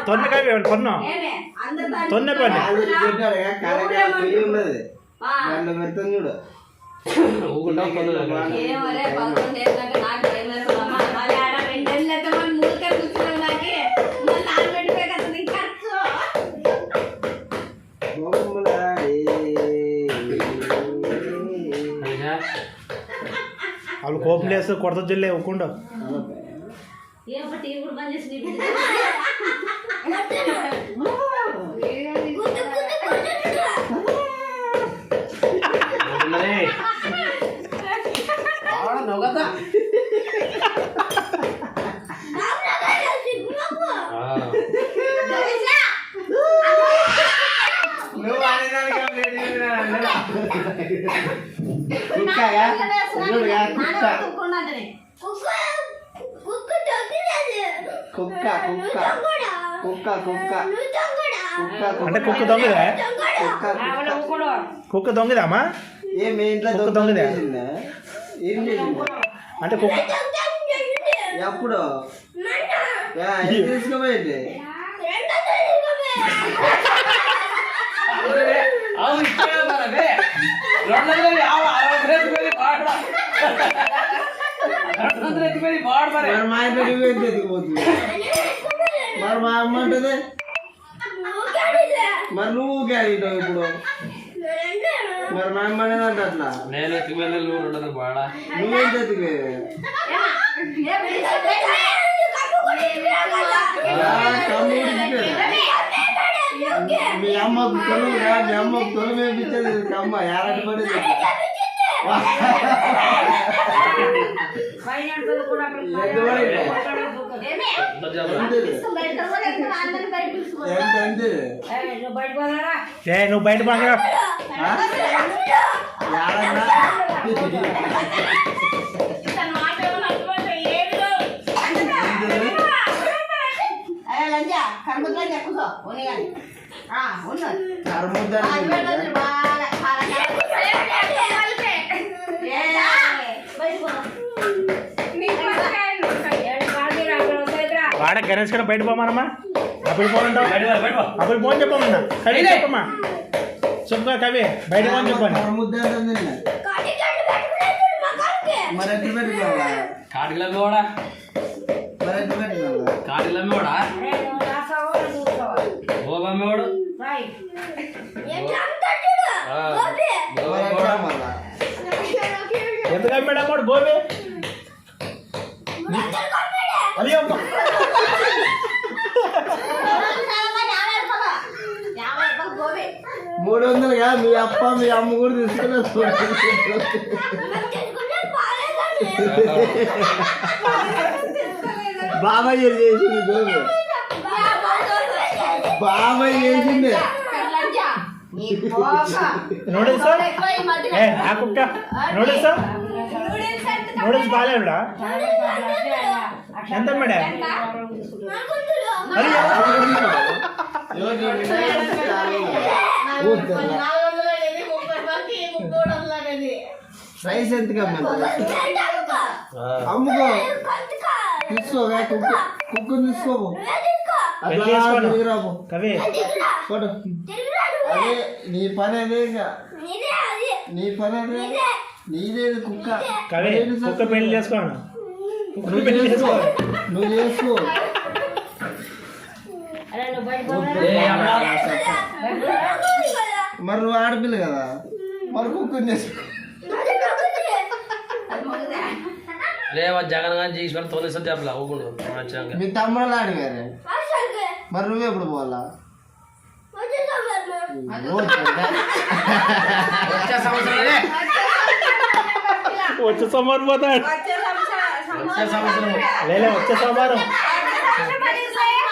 తొన్నకాయ కొన్నాం తొన్న పని చూడు వాళ్ళు కోపం లేస్తే కొడత జిల్లే ఒక్కుండా అంటే కుక్క దొంగదా కుక్క దొంగదామా ఏమి ఇంట్లో కుక్క దొంగదా అంటే కుక్క ఎప్పుడు తీసుకోపోయింది మా ఇంటికి ఎత్తుకుపోతుంది మరి మా అమ్మ అంటది మరి నువ్వు క్యారీటావు ఇప్పుడు మరి మా అమ్మ అనేది అంటే అట్లా నేను ఎత్తుకుపోయి నువ్వేంటి ఎత్తుకుపోయి మీ అమ్మకు తొలుగు మీ అమ్మకు తొలుగు వేయించేది అమ్మ యారాటి పడేది నువ్వు బయట బాగా వాడ గణేష్ కూడా బయట పోమానమ్మా అప్పుడు పోనంటావు అప్పుడు పోని చెప్పమన్నా కవి చెప్పమ్మా చెప్పుగా కవి బయట పోని చెప్పండి ఎంత కమ్మాడా వాడు గోబే అయ్యో 300గా మీ అప్ప మీ అమ్మ కూడా తీసుకున్నారు బాబాయ్ చేసింది గోబే బాబాయ్ చేసింది నూడిల్స్ కుక్క నూడిల్స్ నూడిల్స్ బాగాలేడా ఎంత మేడం రైస్ ఎంతగా అమ్ముకో తీసుకోగా కుక్క తీసుకోము కవి అదే నీ పని అదే నీ పని అదే నీదేది కుక్క కవి కుక్క పెళ్లి చేసుకోను నువ్వు చేసుకో మరి నువ్వు ఆడపిల్ల కదా మరి కుక్కని చేసుకో లేవా జగన్ గాని చేసి తోలేసని చెప్పలే మీ తమ్ముళ్ళు ఆడిగారే మరి నువ్వు ఎప్పుడు పోవాలా వచ్చే సోమవారం పోతాడు వచ్చే సంవత్సరం వచ్చే సోమవారం